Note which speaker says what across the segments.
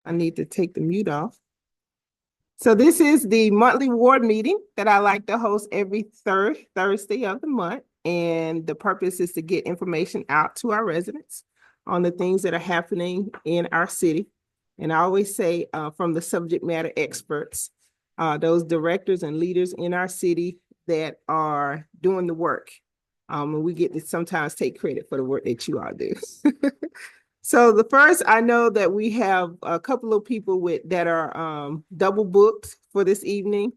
Speaker 1: I need to take the mute off. So this is the monthly ward meeting that I like to host every third Thursday of the month. And the purpose is to get information out to our residents on the things that are happening in our city. And I always say from the subject matter experts, those directors and leaders in our city that are doing the work. And we get to sometimes take credit for the work that you all do. So the first, I know that we have a couple of people that are double booked for this evening.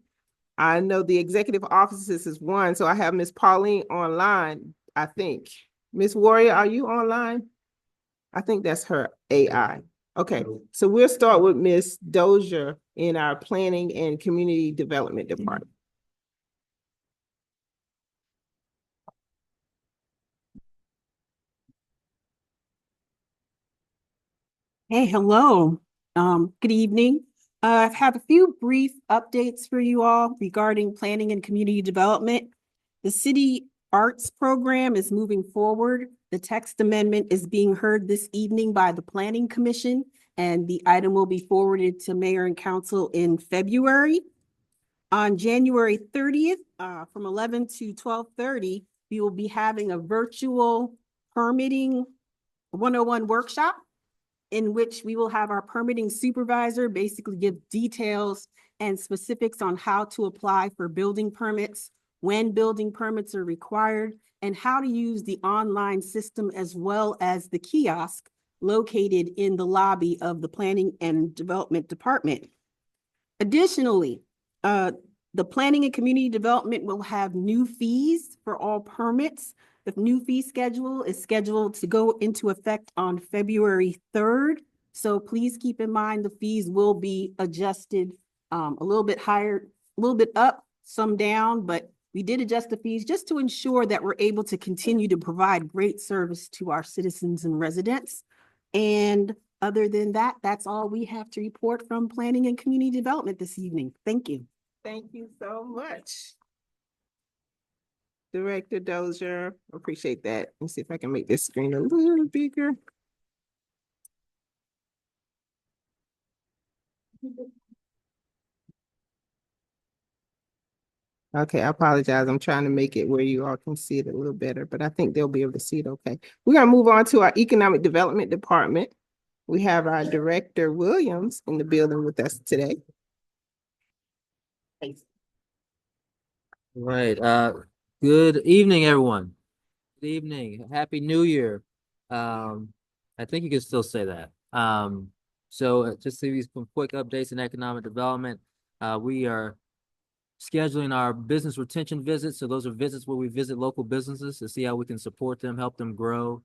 Speaker 1: I know the executive offices is one, so I have Miss Pauline online, I think. Miss Warrior, are you online? I think that's her AI. Okay, so we'll start with Miss Dozier in our Planning and Community Development Department.
Speaker 2: Hey, hello. Good evening. I have a few brief updates for you all regarding planning and community development. The city arts program is moving forward. The text amendment is being heard this evening by the Planning Commission, and the item will be forwarded to Mayor and Council in February. On January 30th, from 11 to 12:30, we will be having a virtual permitting 101 workshop in which we will have our permitting supervisor basically give details and specifics on how to apply for building permits, when building permits are required, and how to use the online system as well as the kiosk located in the lobby of the Planning and Development Department. Additionally, the Planning and Community Development will have new fees for all permits. The new fee schedule is scheduled to go into effect on February 3rd. So please keep in mind the fees will be adjusted a little bit higher, a little bit up, some down, but we did adjust the fees just to ensure that we're able to continue to provide great service to our citizens and residents. And other than that, that's all we have to report from Planning and Community Development this evening. Thank you.
Speaker 1: Thank you so much. Director Dozier, appreciate that. Let me see if I can make this screen a little bigger. Okay, I apologize. I'm trying to make it where you all can see it a little better, but I think they'll be able to see it okay. We're gonna move on to our Economic Development Department. We have our Director Williams in the building with us today.
Speaker 3: Right. Good evening, everyone. Good evening. Happy New Year. I think you can still say that. So just to give you some quick updates in economic development, we are scheduling our business retention visits. So those are visits where we visit local businesses to see how we can support them, help them grow.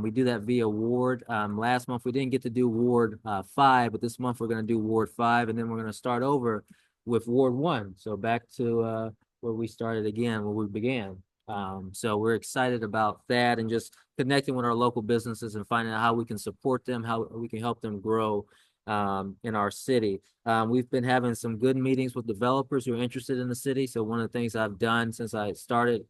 Speaker 3: We do that via ward. Last month we didn't get to do Ward 5, but this month we're going to do Ward 5, and then we're going to start over with Ward 1. So back to where we started again, where we began. So we're excited about that and just connecting with our local businesses and finding out how we can support them, how we can help them grow in our city. We've been having some good meetings with developers who are interested in the city. So one of the things I've done since I started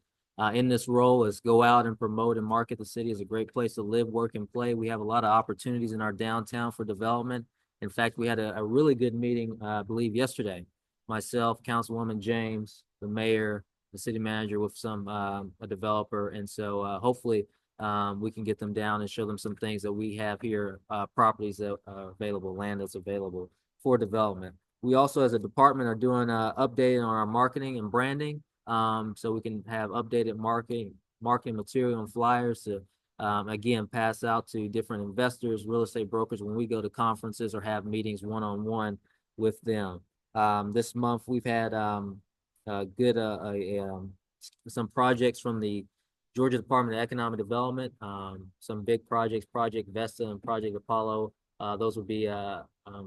Speaker 3: in this role is go out and promote and market the city as a great place to live, work, and play. We have a lot of opportunities in our downtown for development. In fact, we had a really good meeting, I believe, yesterday. Myself, Councilwoman James, the mayor, the city manager with some a developer. And so hopefully we can get them down and show them some things that we have here, properties that are available, land that's available for development. We also, as a department, are doing updating on our marketing and branding, so we can have updated marketing material and flyers to, again, pass out to different investors, real estate brokers when we go to conferences or have meetings one-on-one with them. This month we've had some projects from the Georgia Department of Economic Development, some big projects, Project Vesta and Project Apollo. Those would be a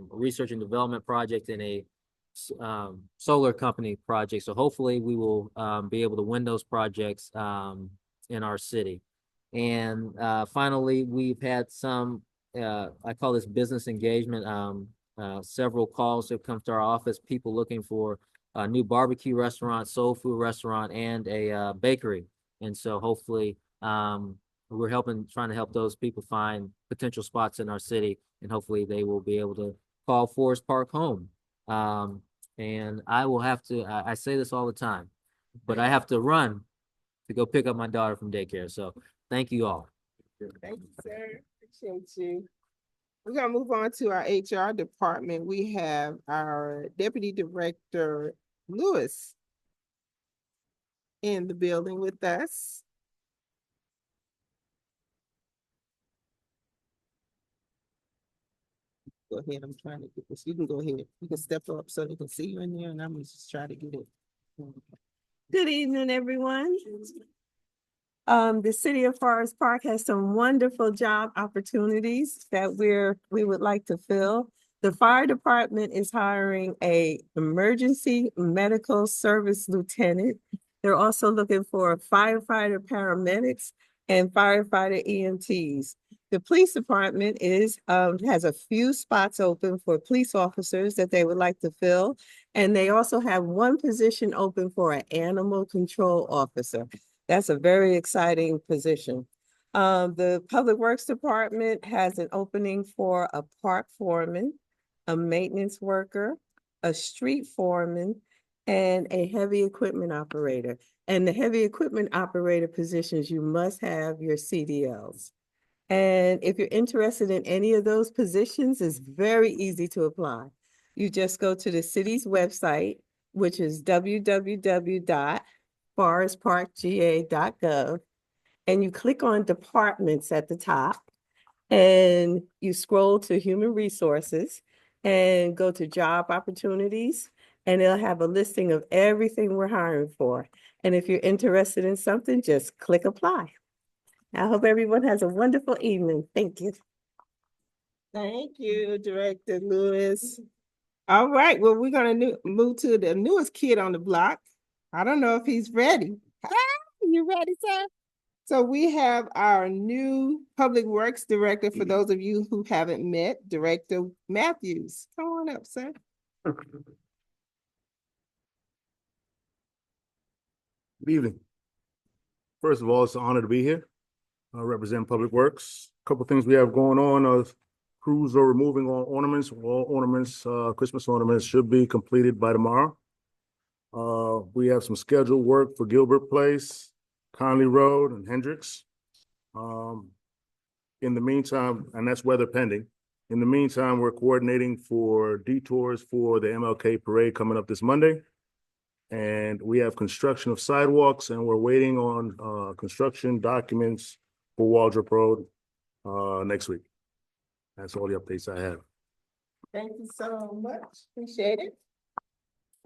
Speaker 3: research and development project and a solar company project. So hopefully we will be able to win those projects in our city. And finally, we've had some, I call this business engagement, several calls have come to our office, people looking for a new barbecue restaurant, soul food restaurant, and a bakery. And so hopefully we're trying to help those people find potential spots in our city, and hopefully they will be able to call Forest Park home. And I will have to, I say this all the time, but I have to run to go pick up my daughter from daycare. So thank you all.
Speaker 1: Thank you, sir. Appreciate you. We're gonna move on to our HR department. We have our Deputy Director, Lewis, in the building with us. Go ahead, I'm trying to get this. You can go ahead. You can step up so they can see you in there, and I'm gonna just try to get it.
Speaker 4: Good evening, everyone. The city of Forest Park has some wonderful job opportunities that we would like to fill. The fire department is hiring a emergency medical service lieutenant. They're also looking for firefighter paramedics and firefighter EMTs. The police department has a few spots open for police officers that they would like to fill. And they also have one position open for an animal control officer. That's a very exciting position. The Public Works Department has an opening for a park foreman, a maintenance worker, a street foreman, and a heavy equipment operator. And the heavy equipment operator positions, you must have your CDLs. And if you're interested in any of those positions, it's very easy to apply. You just go to the city's website, which is www.forestparkga.gov, and you click on departments at the top, and you scroll to human resources and go to job opportunities, and it'll have a listing of everything we're hiring for. And if you're interested in something, just click apply. I hope everyone has a wonderful evening. Thank you.
Speaker 1: Thank you, Director Lewis. All right, well, we're gonna move to the newest kid on the block. I don't know if he's ready. You ready, sir? So we have our new Public Works Director, for those of you who haven't met, Director Matthews. Come on up, sir.
Speaker 5: Good evening. First of all, it's an honor to be here. I represent Public Works. A couple things we have going on. Crews are removing all ornaments. All ornaments, Christmas ornaments should be completed by tomorrow. We have some scheduled work for Gilbert Place, Conley Road, and Hendricks. In the meantime, and that's weather pending. In the meantime, we're coordinating for detours for the MLK Parade coming up this Monday. And we have construction of sidewalks, and we're waiting on construction documents for Waldrop Road next week. That's all the updates I have.
Speaker 1: Thank you so much. Appreciate it.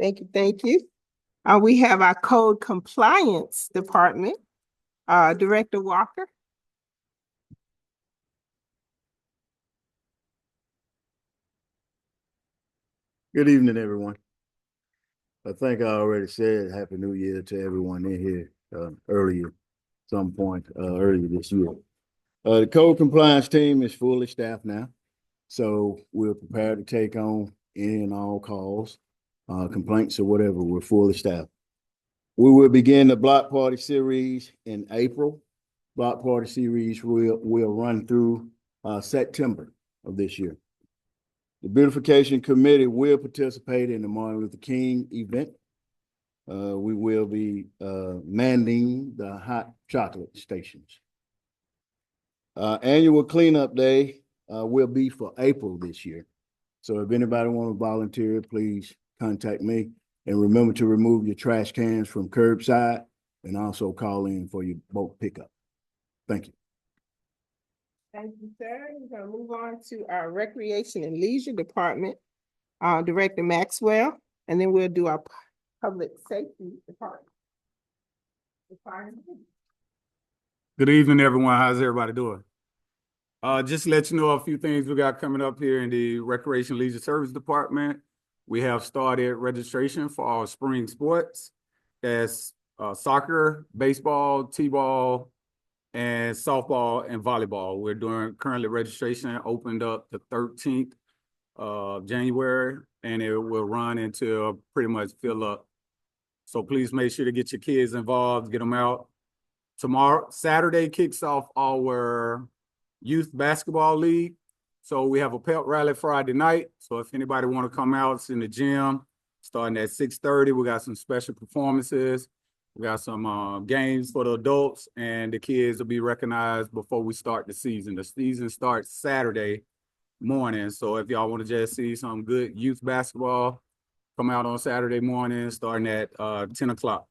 Speaker 1: Thank you, thank you. We have our Code Compliance Department, Director Walker.
Speaker 6: Good evening, everyone. I think I already said Happy New Year to everyone in here earlier this year. The code compliance team is fully staffed now, so we're prepared to take on any and all calls, complaints or whatever. We're fully staffed. We will begin the block party series in April. Block party series will run through September of this year. The beautification committee will participate in the Martin Luther King event. We will be manning the hot chocolate stations. Annual cleanup day will be for April this year. So if anybody want to volunteer, please contact me. And remember to remove your trash cans from curbside and also call in for your bulk pickup. Thank you.
Speaker 1: Thank you, sir. We're gonna move on to our Recreation and Leisure Department, Director Maxwell, and then we'll do our Public Safety Department.
Speaker 7: Good evening, everyone. How's everybody doing? Just to let you know a few things we got coming up here in the Recreation Leisure Service Department. We have started registration for our spring sports. That's soccer, baseball, t-ball, and softball and volleyball. We're doing currently registration opened up the 13th of January, and it will run until pretty much fill up. So please make sure to get your kids involved, get them out. Tomorrow, Saturday kicks off our youth basketball league. So we have a pep rally Friday night. So if anybody want to come out, it's in the gym, starting at 6:30. We got some special performances. We got some games for the adults, and the kids will be recognized before we start the season. The season starts Saturday morning. So if y'all want to just see some good youth basketball, come out on Saturday morning, starting at 10 o'clock.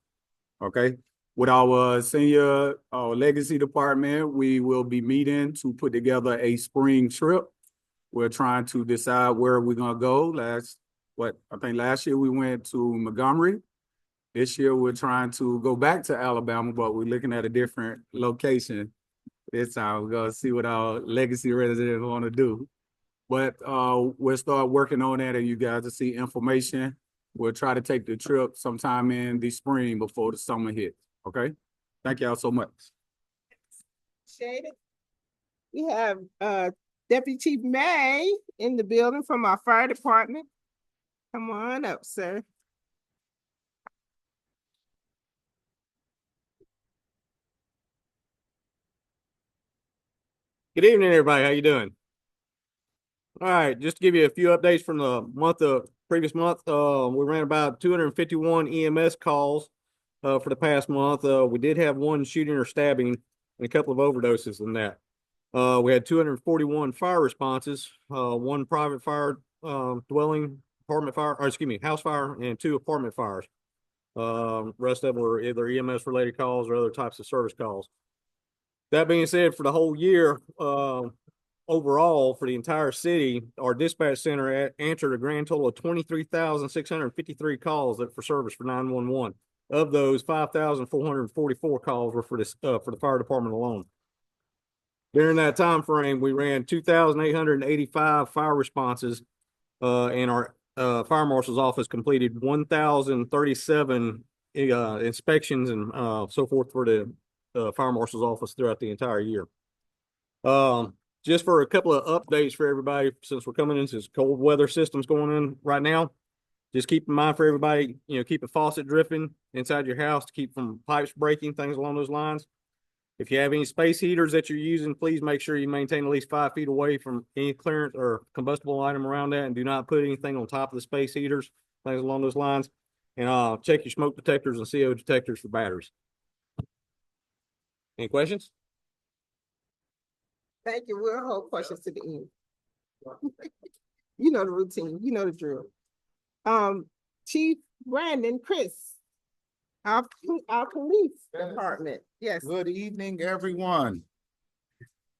Speaker 7: Okay. With our senior legacy department, we will be meeting to put together a spring trip. We're trying to decide where we're gonna go. I think last year we went to Montgomery. This year we're trying to go back to Alabama, but we're looking at a different location. This time we're gonna see what our legacy residents want to do. But we'll start working on that, and you guys will see information. We'll try to take the trip sometime in the spring before the summer hits. Okay? Thank y'all so much.
Speaker 1: Shaded. We have Deputy Chief May in the building from our fire department. Come on up, sir.
Speaker 8: Good evening, everybody. How you doing? All right, just to give you a few updates from the previous month, we ran about 251 EMS calls for the past month. We did have one shooting or stabbing and a couple of overdoses in that. We had 241 fire responses, one private fire dwelling, house fire, and 2 apartment fires. Rest of them were either EMS related calls or other types of service calls. That being said, for the whole year, overall, for the entire city, our dispatch center answered a grand total of 23,653 calls for service for 911. Of those, 5,444 calls were for the fire department alone. During that time frame, we ran 2,885 fire responses, and our fire marshal's office completed 1,037 inspections and so forth for the fire marshal's office throughout the entire year. Just for a couple of updates for everybody, since we're coming into this cold weather systems going in right now, just keep in mind for everybody, keep a faucet dripping inside your house to keep from pipes breaking, things along those lines. If you have any space heaters that you're using, please make sure you maintain at least 5 feet away from any clearance or combustible item around that, and do not put anything on top of the space heaters, things along those lines. And check your smoke detectors and CO detectors for batteries. Any questions?
Speaker 1: Thank you. We'll hold questions to the end. You know the routine. You know the drill. Chief Brandon Criss, our police department. Yes.
Speaker 9: Good evening, everyone.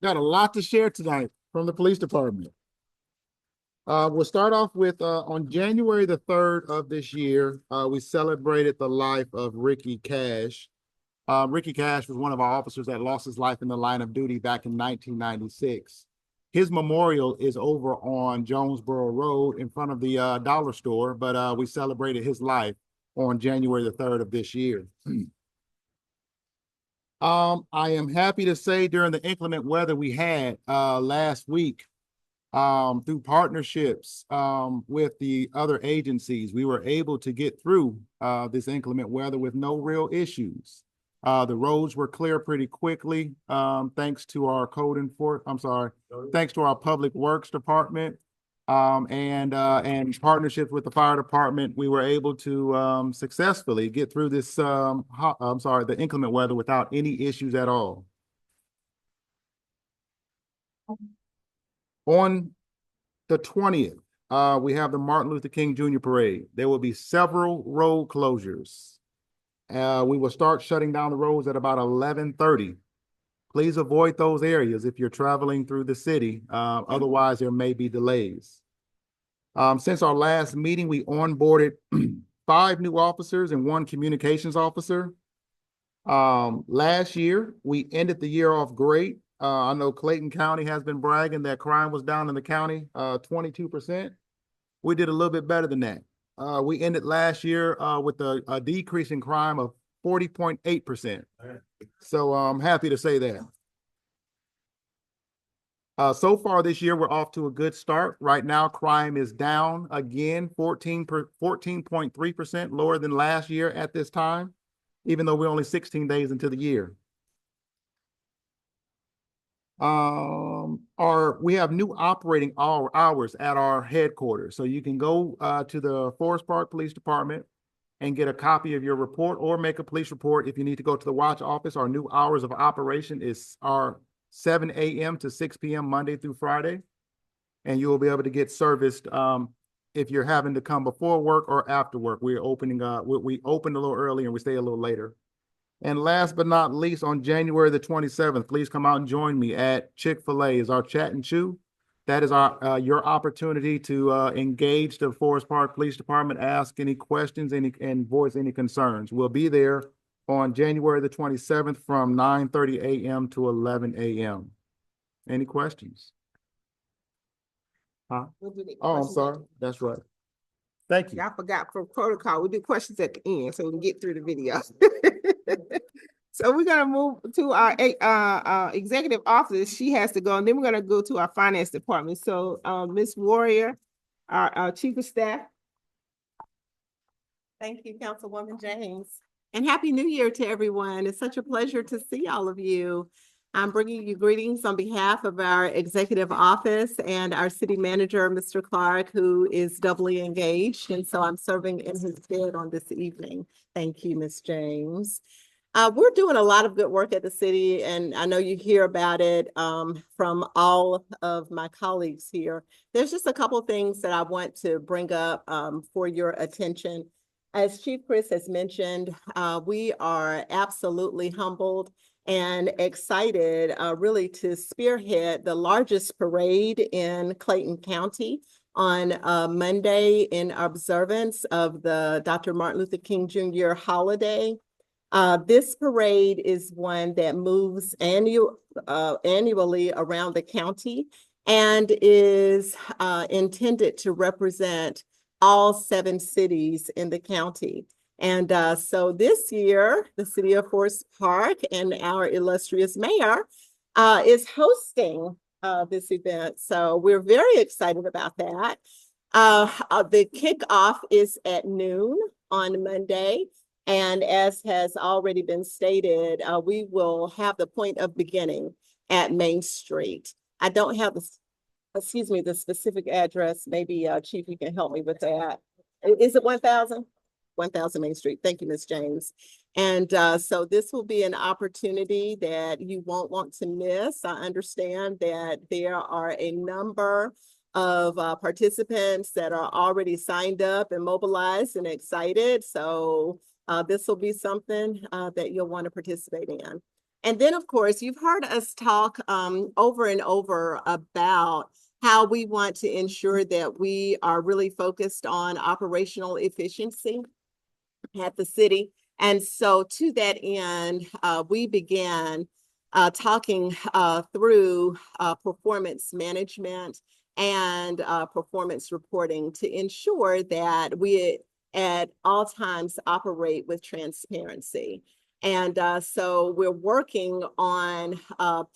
Speaker 9: Got a lot to share tonight from the police department. We'll start off with on January the 3rd of this year, we celebrated the life of Ricky Cash. Ricky Cash was one of our officers that lost his life in the line of duty back in 1996. His memorial is over on Jonesboro Road in front of the dollar store, but we celebrated his life on January the 3rd of this year. I am happy to say during the inclement weather we had last week, through partnerships with the other agencies, we were able to get through this inclement weather with no real issues. The roads were clear pretty quickly, thanks to our thanks to our public works department, and partnerships with the fire department. We were able to successfully get through this, the inclement weather without any issues at all. On the 20th, we have the Martin Luther King Jr. Parade. There will be several road closures. We will start shutting down the roads at about 11:30. Please avoid those areas if you're traveling through the city. Otherwise, there may be delays. Since our last meeting, we onboarded 5 new officers and 1 communications officer. Last year, we ended the year off great. I know Clayton County has been bragging that crime was down in the county 22%. We did a little bit better than that. We ended last year with a decrease in crime of 40.8%. So I'm happy to say that. So far this year, we're off to a good start. Right now, crime is down again, 14.3% lower than last year at this time, even though we're only 16 days into the year. we have new operating hours at our headquarters. So you can go to the Forest Park Police Department and get a copy of your report or make a police report. If you need to go to the watch office, our new hours of operation are 7 a.m. to 6 p.m. Monday through Friday. And you will be able to get serviced if you're having to come before work or after work. We're opening we open a little early and we stay a little later. And last but not least, on January the 27th, please come out and join me at Chick-fil-A is our Chat and Chew. That is your opportunity to engage the Forest Park Police Department, ask any questions and voice any concerns. We'll be there on January the 27th from 9:30 a.m. to 11 a.m. Any questions? Huh?
Speaker 1: We'll do the
Speaker 9: Oh, I'm
Speaker 1: questions at
Speaker 9: sorry. That's right. Thank you.
Speaker 1: Y'all forgot for protocol, we do questions at the end so we can get through the video. So we're gonna move to our executive office. She has to go, and then we're gonna go to our finance department. So Ms. Warrior, our chief of staff.
Speaker 4: Thank you, Councilwoman James. And Happy New Year to everyone. It's such a pleasure to see all of you. I'm bringing you greetings on behalf of our executive office and our city manager, Mr. Clark, who is doubly engaged. And so I'm serving in his stead on this evening. Thank you, Ms. James. We're doing a lot of good work at the city, and I know you hear about it from all of my colleagues here. There's just a couple things that I want to bring up for your attention. As Chief Criss has mentioned, we are absolutely humbled and excited really to spearhead the largest parade in Clayton County on Monday in observance of the Dr. Martin Luther King Jr. holiday. This parade is one that moves annually around the county and is intended to represent all 7 cities in the county. And so this year, the city of Forest Park and our illustrious mayor is hosting this event. So we're very excited about that. The kickoff is at noon on Monday. And as has already been stated, we will have the point of beginning at Main Street. I don't have the specific address. Maybe Chief, you can help me with that. Is it 1000? 1000 Main Street. Thank you, Ms. James. And so this will be an opportunity that you won't want to miss. I understand that there are a number of participants that are already signed up and mobilized and excited. So this will be something that you'll want to participate in. And then, of course, you've heard us talk over and over about how we want to ensure that we are really focused on operational efficiency at the city. And so to that end, we began talking through performance management and performance reporting to ensure that we at all times operate with transparency. And so we're working on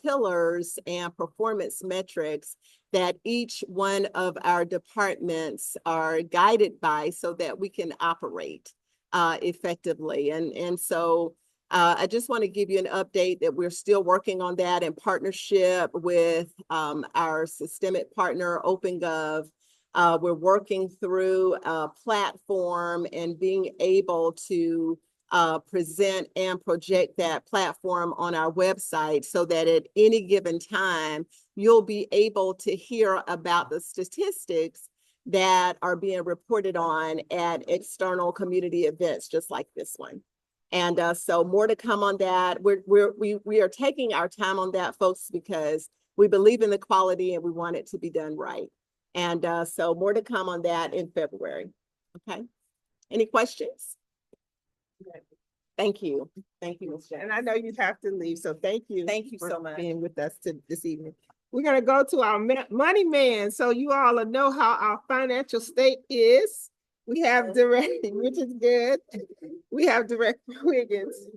Speaker 4: pillars and performance metrics that each one of our departments are guided by so that we can operate effectively. And so I just want to give you an update that we're still working on that in partnership with our systemic partner, OpenGov. We're working through a platform and being able to present and project that platform on our website so that at any given time, you'll be able to hear about the statistics that are being reported on at external community events, just like this one. And so more to come on that. We are taking our time on that, folks, because we believe in the quality and we want it to be done right. And so more to come on that in February. Okay. Any questions? Thank you. Thank you, Ms. James.
Speaker 1: And I know you have to leave, so thank you.
Speaker 4: Thank you
Speaker 1: for
Speaker 4: so much.
Speaker 1: being with us this evening. We're gonna go to our money man, so you all know how our financial state is. We have Director, which is good. We have Director Wiggins.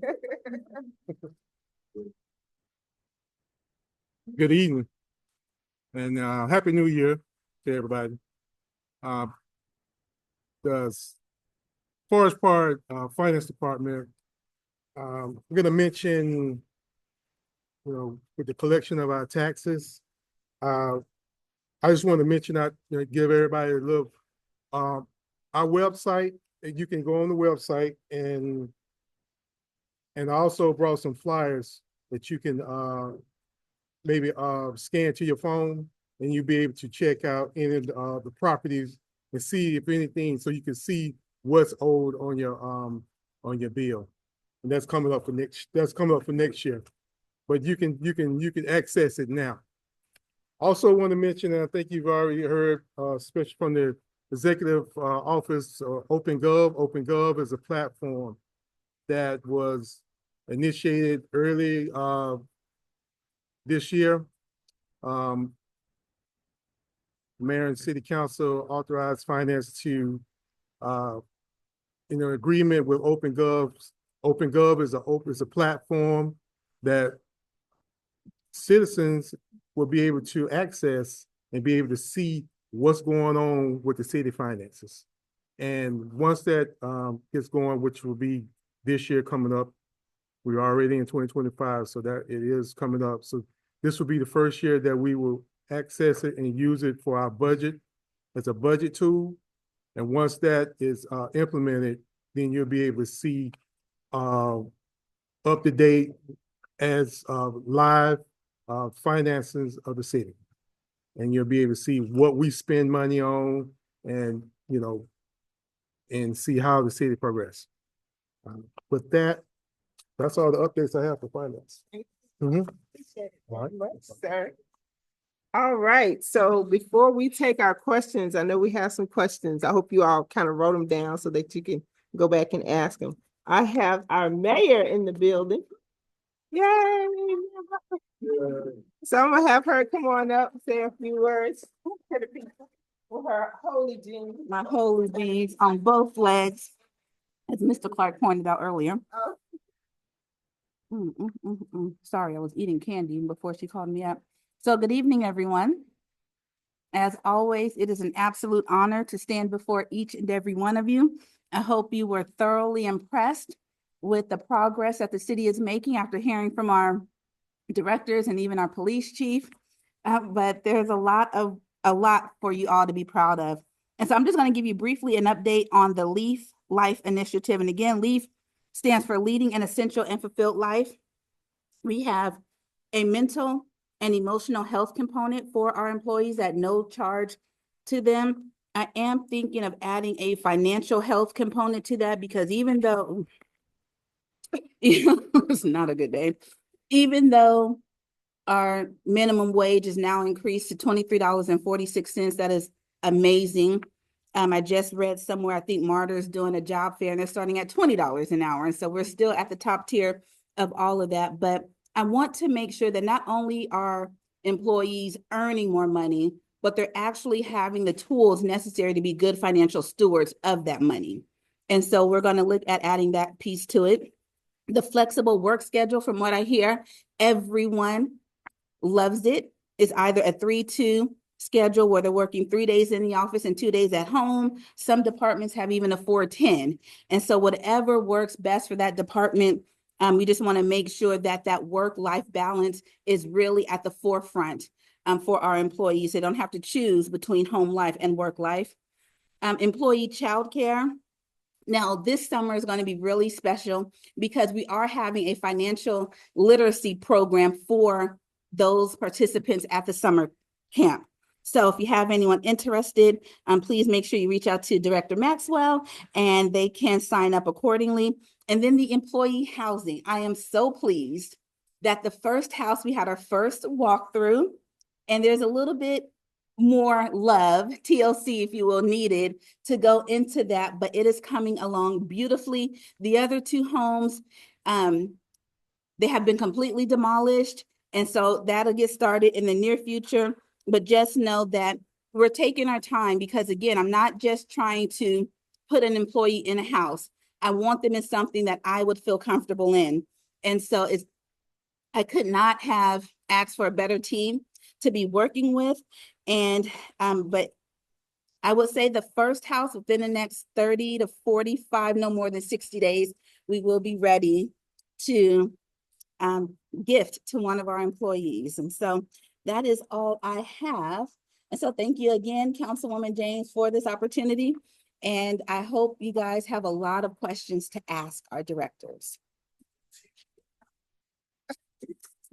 Speaker 7: Good evening and Happy New Year to everybody. The Forest Park Finance Department, I'm going to mention, with the collection of our taxes,
Speaker 10: I just want to mention that, give everybody a little, our website, and you can go on the website and I also brought some flyers that you can, maybe, scan to your phone, and you'll be able to check out any of the properties and see if anything, so you can see what's owed on your bill. And that's coming up for next year. But you can access it now. Also want to mention, and I think you've already heard, especially from the executive office, OpenGov. OpenGov is a platform that was initiated early this year. Mayor and City Council authorized finance to, in an agreement with OpenGov. OpenGov is a platform that citizens will be able to access and be able to see what's going on with the city finances. And once that gets going, which will be this year coming up, we're already in 2025, so that it is coming up. So this will be the first year that we will access it and use it for our budget as a budget tool. And once that is implemented, then you'll be able to see up to date as live finances of the city. And you'll be able to see what we spend money on and, and see how the city progress. With that, that's all the updates I have for finance.
Speaker 1: All right, sir. All right, so before we take our questions, I know we have some questions. I hope you all kind of wrote them down so that you can go back and ask them. I have our mayor in the building. Yay! So I'm gonna have her come on up, say a few words to the people with her holy jeans.
Speaker 2: My holy jeans on both legs, as Mr. Clark pointed out earlier. Sorry, I was eating candy before she called me up. So good evening, everyone. As always, it is an absolute honor to stand before each and every one of you. I hope you were thoroughly impressed with the progress that the city is making after hearing from our directors and even our police chief. But there's a lot for you all to be proud of. And so I'm just going to give you briefly an update on the L.E.A.F Life Initiative. And again, L.E.A.F stands for Leading an Essential and Fulfilled Life. We have a mental and emotional health component for our employees at no charge to them. I am thinking of adding a financial health component to that, because even though it's not a good day, even though our minimum wage is now increased to $23.46, that is amazing. I just read somewhere, I think Martyr's doing a job fair and they're starting at $20 an hour. And so we're still at the top tier of all of that. But I want to make sure that not only are employees earning more money, but they're actually having the tools necessary to be good financial stewards of that money. And so we're going to look at adding that piece to it. The flexible work schedule, from what I hear, everyone loves it. It's either a 3-2 schedule where they're working 3 days in the office and 2 days at home. Some departments have even a 4-10. And so whatever works best for that department, we just want to make sure that that work-life balance is really at the forefront for our employees. They don't have to choose between home life and work life. Employee childcare. Now, this summer is going to be really special because we are having a financial literacy program for those participants at the summer camp. So if you have anyone interested, please make sure you reach out to Director Maxwell and they can sign up accordingly. And then the employee housing. I am so pleased that the first house, we had our first walkthrough, and there's a little bit more love, TLC, if you will, needed to go into that, but it is coming along beautifully. The other 2 homes, they have been completely demolished. And so that'll get started in the near future. But just know that we're taking our time because, again, I'm not just trying to put an employee in a house. I want them in something that I would feel comfortable in. And so I could not have asked for a better team to be working with. And but I would say the first house within the next 30 to 45, no more than 60 days, we will be ready to gift to one of our employees. And so that is all I have. And so thank you again, Councilwoman James, for this opportunity. And I hope you guys have a lot of questions to ask our directors.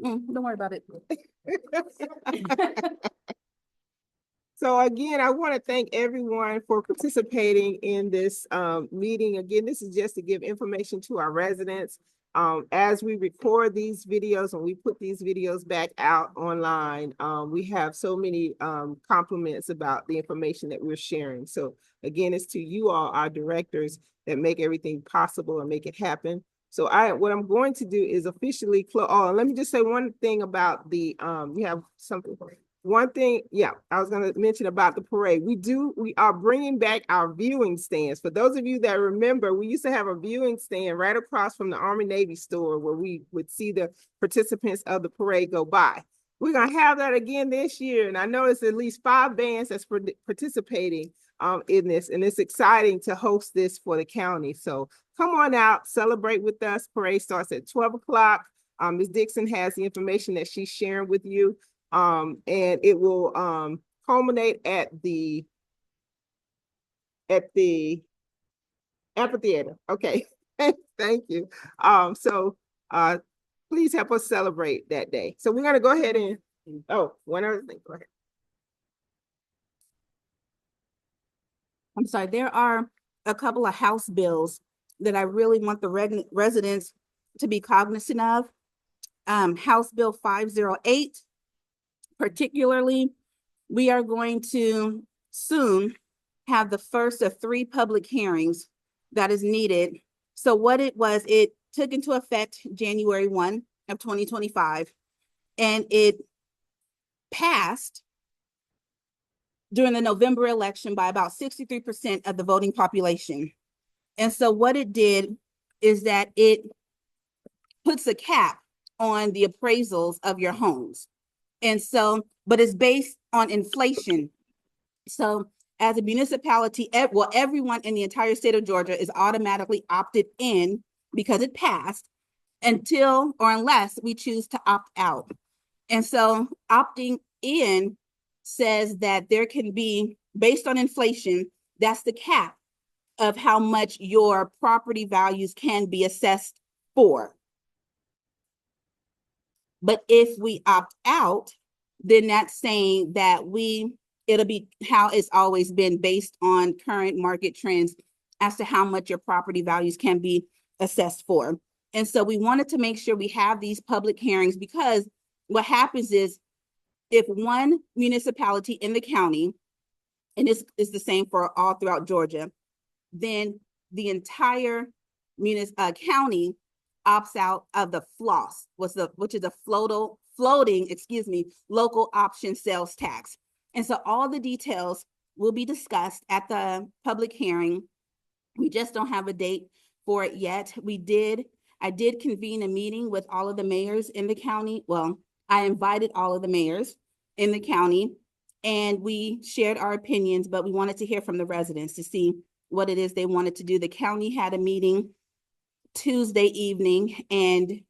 Speaker 2: Don't worry about it.
Speaker 1: So again, I want to thank everyone for participating in this meeting. Again, this is just to give information to our residents. As we record these videos and we put these videos back out online, we have so many compliments about the information that we're sharing. So again, it's to you all, our directors, that make everything possible and make it happen. So what I'm going to do is officially close. Oh, let me just say one thing about the, you have something for me. One thing, yeah, I was going to mention about the parade. We are bringing back our viewing stands. For those of you that remember, we used to have a viewing stand right across from the Army Navy store where we would see the participants of the parade go by. We're going to have that again this year. And I know it's at least 5 bands that's participating in this. And it's exciting to host this for the county. So come on out, celebrate with us. Parade starts at 12 o'clock. Ms. Dixon has the information that she's sharing with you. And it will culminate at the amphitheater. Okay, thank you. So please help us celebrate that day. So we're gonna go ahead and one other thing. Go ahead.
Speaker 2: I'm sorry, there are a couple of House bills that I really want the residents to be cognizant of. House Bill 508. Particularly, we are going to soon have the first of 3 public hearings that is needed. So what it was, it took into effect January 1 of 2025, and it passed during the November election by about 63% of the voting population. And so what it did is that it puts a cap on the appraisals of your homes. And so, but it's based on inflation. So as a municipality, everyone in the entire state of Georgia is automatically opted in because it passed until or unless we choose to opt out. And so opting in says that there can be, based on inflation, that's the cap of how much your property values can be assessed for. But if we opt out, then that's saying that it'll be how it's always been, based on current market trends as to how much your property values can be assessed for. And so we wanted to make sure we have these public hearings, because what happens is if one municipality in the county, and this is the same for all throughout Georgia, then the entire county opts out of the FLOSS, which is a floating local option sales tax. And so all the details will be discussed at the public hearing. We just don't have a date for it yet. I did convene a meeting with all of the mayors in the county. Well, I invited all of the mayors in the county, and we shared our opinions, but we wanted to hear from the residents to see what it is they wanted to do. The county had a meeting Tuesday evening, and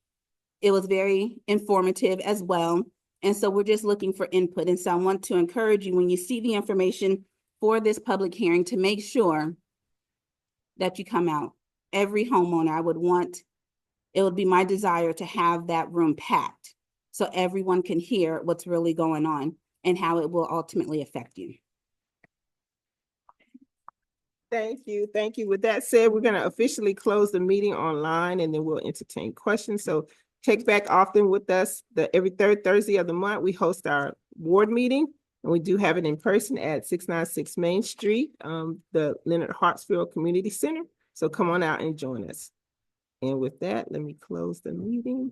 Speaker 2: it was very informative as well. And so we're just looking for input. And so I want to encourage you, when you see the information for this public hearing, to make sure that you come out. Every homeowner, it would be my desire to have that room packed so everyone can hear what's really going on and how it will ultimately affect you.
Speaker 1: Thank you. Thank you. With that said, we're going to officially close the meeting online, and then we'll entertain questions. So check back often with us. Every 3rd Thursday of the month, we host our ward meeting, and we do have it in person at 696 Main Street, the Leonard Hartsfield Community Center. So come on out and join us. And with that, let me close the meeting.